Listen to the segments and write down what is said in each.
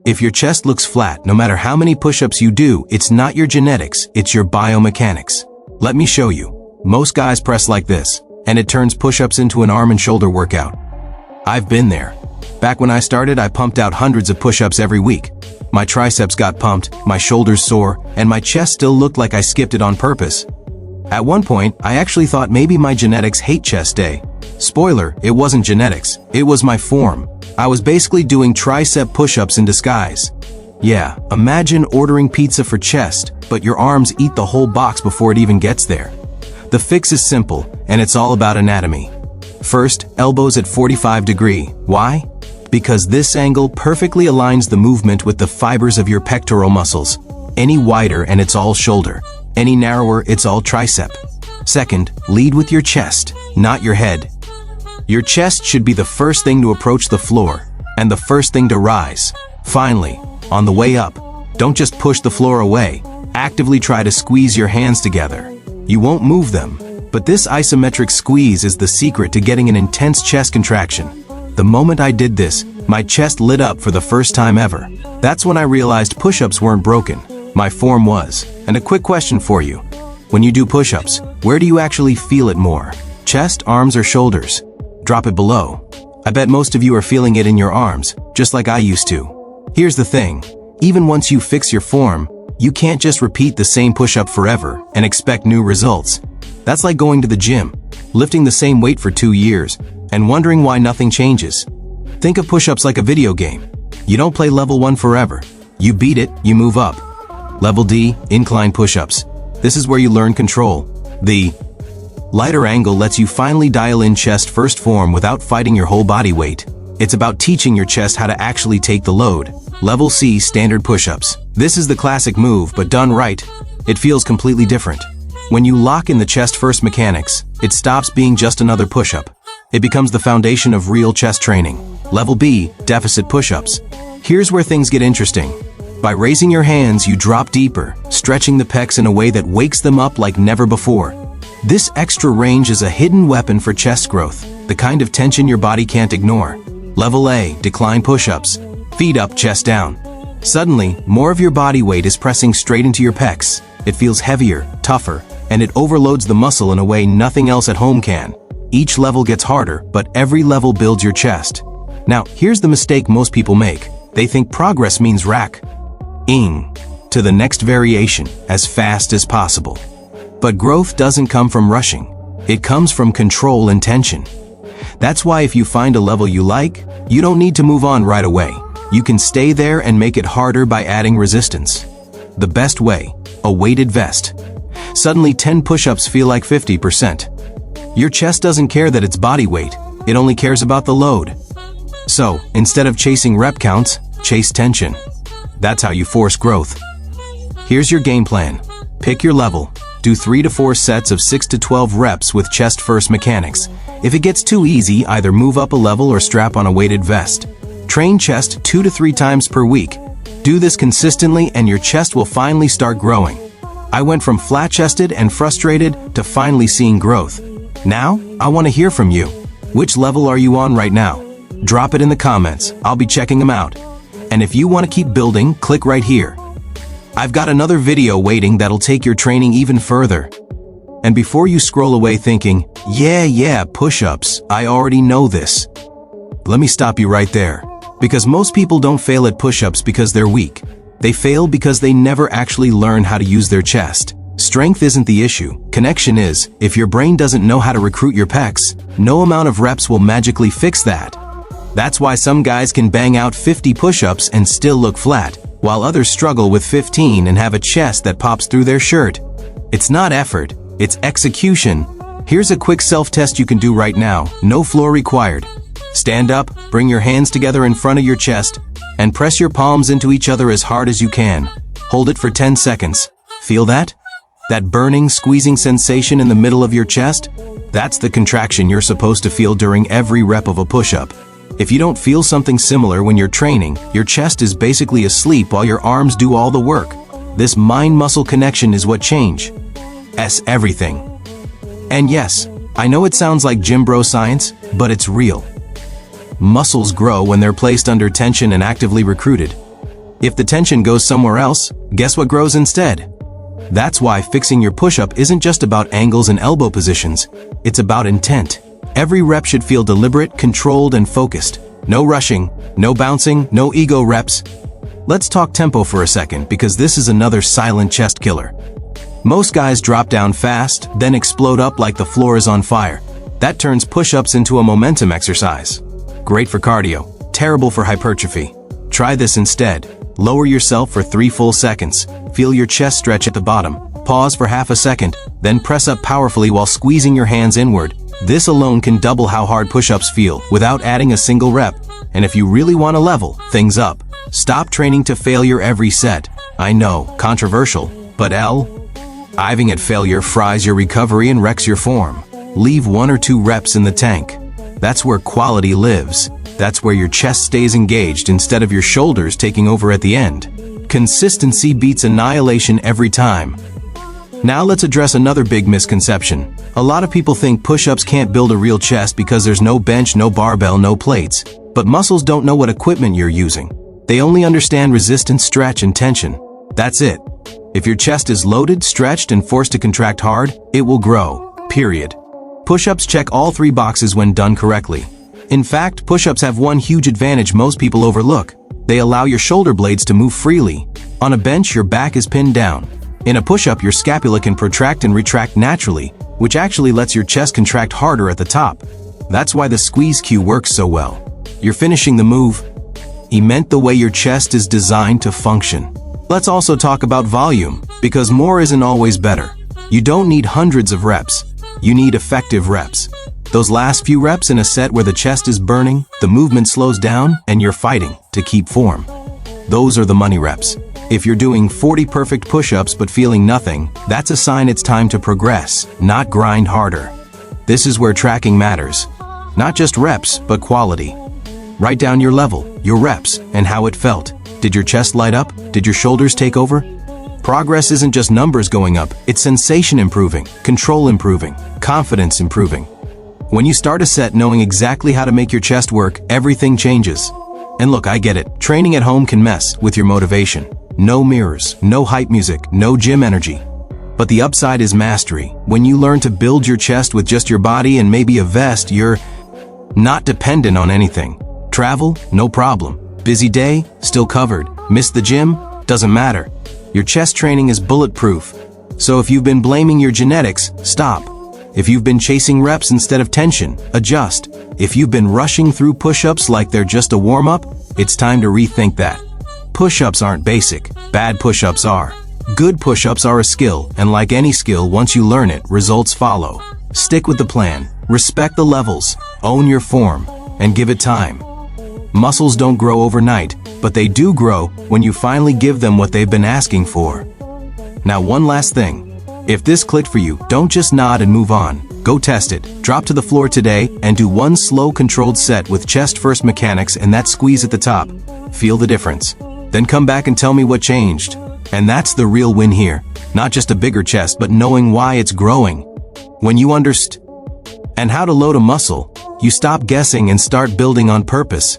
If your chest looks flat, no matter how many push-ups you do, it's not your genetics, it's your biomechanics. Let me show you. Most guys press like this, and it turns push-ups into an arm and shoulder workout. I've been there. Back when I started, I pumped out hundreds of push-ups every week. My triceps got pumped, my shoulders sore, and my chest still looked like I skipped it on purpose. At one point, I actually thought maybe my genetics hate chest day. Spoiler, it wasn't genetics, it was my form. I was basically doing tricep push-ups in disguise. Yeah, imagine ordering pizza for chest, but your arms eat the whole box before it even gets there. The fix is simple, and it's all about anatomy. First, elbows at 45 degrees. Why? Because this angle perfectly aligns the movement with the fibers of your pectoral muscles. Any wider and it's all shoulder. Any narrower, it's all tricep. Second, lead with your chest, not your head. Your chest should be the first thing to approach the floor, and the first thing to rise. Finally, on the way up, don't just push the floor away. Actively try to squeeze your hands together. You won't move them, but this isometric squeeze is the secret to getting an intense chest contraction. The moment I did this, my chest lit up for the first time ever. That's when I realized push-ups weren't broken. My form was. And a quick question for you. When you do push-ups, where do you actually feel it more? Chest, arms, or shoulders? Drop it below. I bet most of you are feeling it in your arms, just like I used to. Here's the thing. Even once you fix your form, you can't just repeat the same push-up forever and expect new results. That's like going to the gym, lifting the same weight for 2 years, and wondering why nothing changes. Think of push-ups like a video game. You don't play level 1 forever. You beat it, you move up. Level D, incline push-ups. This is where you learn control. The lighter angle lets you finally dial in chest first form without fighting your whole body weight. It's about teaching your chest how to actually take the load. Level C, standard push-ups. This is the classic move, but done right, it feels completely different. When you lock in the chest first mechanics, it stops being just another push-up. It becomes the foundation of real chest training. Level B, deficit push-ups. Here's where things get interesting. By raising your hands, you drop deeper, stretching the pecs in a way that wakes them up like never before. This extra range is a hidden weapon for chest growth, the kind of tension your body can't ignore. Level A, decline push-ups. Feet up, chest down. Suddenly, more of your body weight is pressing straight into your pecs. It feels heavier, tougher, and it overloads the muscle in a way nothing else at home can. Each level gets harder, but every level builds your chest. Now, here's the mistake most people make. They think progress means rack-ing to the next variation as fast as possible. But growth doesn't come from rushing. It comes from control and tension. That's why if you find a level you like, you don't need to move on right away. You can stay there and make it harder by adding resistance. The best way, a weighted vest. Suddenly 10 push-ups feel like 50%. Your chest doesn't care that it's body weight, it only cares about the load. So, instead of chasing rep counts, chase tension. That's how you force growth. Here's your game plan. Pick your level. Do 3 to 4 sets of 6 to 12 reps with chest first mechanics. If it gets too easy, either move up a level or strap on a weighted vest. Train chest 2 to 3 times per week. Do this consistently and your chest will finally start growing. I went from flat-chested and frustrated to finally seeing growth. Now, I want to hear from you. Which level are you on right now? Drop it in the comments. I'll be checking them out. And if you want to keep building, click right here. I've got another video waiting that'll take your training even further. And before you scroll away thinking, yeah, push-ups, I already know this. Let me stop you right there. Because most people don't fail at push-ups because they're weak. They fail because they never actually learn how to use their chest. Strength isn't the issue. Connection is. If your brain doesn't know how to recruit your pecs, no amount of reps will magically fix that. That's why some guys can bang out 50 push-ups and still look flat, while others struggle with 15 and have a chest that pops through their shirt. It's not effort, it's execution. Here's a quick self-test you can do right now. No floor required. Stand up, bring your hands together in front of your chest, and press your palms into each other as hard as you can. Hold it for 10 seconds. Feel that? That burning, squeezing sensation in the middle of your chest? That's the contraction you're supposed to feel during every rep of a push-up. If you don't feel something similar when you're training, your chest is basically asleep while your arms do all the work. This mind-muscle connection is what changes everything. And yes, I know it sounds like gym bro science, but it's real. Muscles grow when they're placed under tension and actively recruited. If the tension goes somewhere else, guess what grows instead? That's why fixing your push-up isn't just about angles and elbow positions, it's about intent. Every rep should feel deliberate, controlled, and focused. No rushing, no bouncing, no ego reps. Let's talk tempo for a second, because this is another silent chest killer. Most guys drop down fast, then explode up like the floor is on fire. That turns push-ups into a momentum exercise. Great for cardio, terrible for hypertrophy. Try this instead. Lower yourself for 3 full seconds. Feel your chest stretch at the bottom. Pause for half a second, then press up powerfully while squeezing your hands inward. This alone can double how hard push-ups feel without adding a single rep. And if you really want to level things up, stop training to failure every set. I know, controversial, but Iving at failure fries your recovery and wrecks your form. Leave 1 or 2 reps in the tank. That's where quality lives. That's where your chest stays engaged instead of your shoulders taking over at the end. Consistency beats annihilation every time. Now let's address another big misconception. A lot of people think push-ups can't build a real chest because there's no bench, no barbell, no plates. But muscles don't know what equipment you're using. They only understand resistance, stretch, and tension. That's it. If your chest is loaded, stretched, and forced to contract hard, it will grow. Period. Push-ups check all 3 boxes when done correctly. In fact, push-ups have one huge advantage most people overlook. They allow your shoulder blades to move freely. On a bench, your back is pinned down. In a push-up, your scapula can protract and retract naturally, which actually lets your chest contract harder at the top. That's why the squeeze cue works so well. You're finishing the move. Meant the way your chest is designed to function. Let's also talk about volume, because more isn't always better. You don't need hundreds of reps. You need effective reps. Those last few reps in a set where the chest is burning, the movement slows down, and you're fighting to keep form. Those are the money reps. If you're doing 40 perfect push-ups but feeling nothing, that's a sign it's time to progress, not grind harder. This is where tracking matters. Not just reps, but quality. Write down your level, your reps, and how it felt. Did your chest light up? Did your shoulders take over? Progress isn't just numbers going up, it's sensation improving, control improving, confidence improving. When you start a set knowing exactly how to make your chest work, everything changes. And look, I get it. Training at home can mess with your motivation. No mirrors, no hype music, no gym energy. But the upside is mastery. When you learn to build your chest with just your body and maybe a vest, you're not dependent on anything. Travel? No problem. Busy day? Still covered. Missed the gym? Doesn't matter. Your chest training is bulletproof. So if you've been blaming your genetics, stop. If you've been chasing reps instead of tension, adjust. If you've been rushing through push-ups like they're just a warm-up, it's time to rethink that. Push-ups aren't basic. Bad push-ups are. Good push-ups are a skill, and like any skill, once you learn it, results follow. Stick with the plan. Respect the levels. Own your form. And give it time. Muscles don't grow overnight, but they do grow when you finally give them what they've been asking for. Now, one last thing. If this clicked for you, don't just nod and move on. Go test it. Drop to the floor today and do one slow, controlled set with chest-first mechanics and that squeeze at the top. Feel the difference. Then come back and tell me what changed. And that's the real win here. Not just a bigger chest, but knowing why it's growing. When you understand and how to load a muscle, you stop guessing and start building on purpose.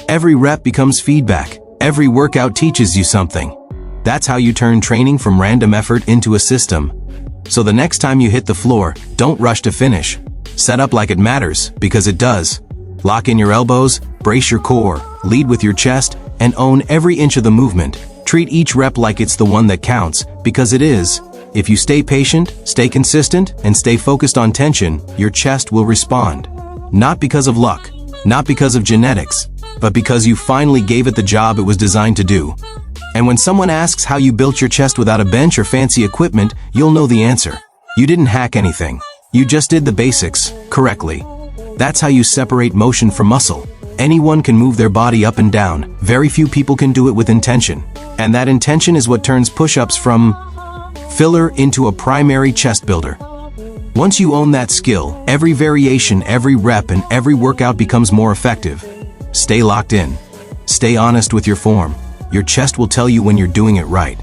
Every rep becomes feedback. Every workout teaches you something. That's how you turn training from random effort into a system. So the next time you hit the floor, don't rush to finish. Set up like it matters, because it does. Lock in your elbows, brace your core, lead with your chest, and own every inch of the movement. Treat each rep like it's the one that counts, because it is. If you stay patient, stay consistent, and stay focused on tension, your chest will respond. Not because of luck, not because of genetics, but because you finally gave it the job it was designed to do. And when someone asks how you built your chest without a bench or fancy equipment, you'll know the answer. You didn't hack anything. You just did the basics correctly. That's how you separate motion from muscle. Anyone can move their body up and down. Very few people can do it with intention. And that intention is what turns push-ups from filler into a primary chest builder. Once you own that skill, every variation, every rep, and every workout becomes more effective. Stay locked in. Stay honest with your form. Your chest will tell you when you're doing it right.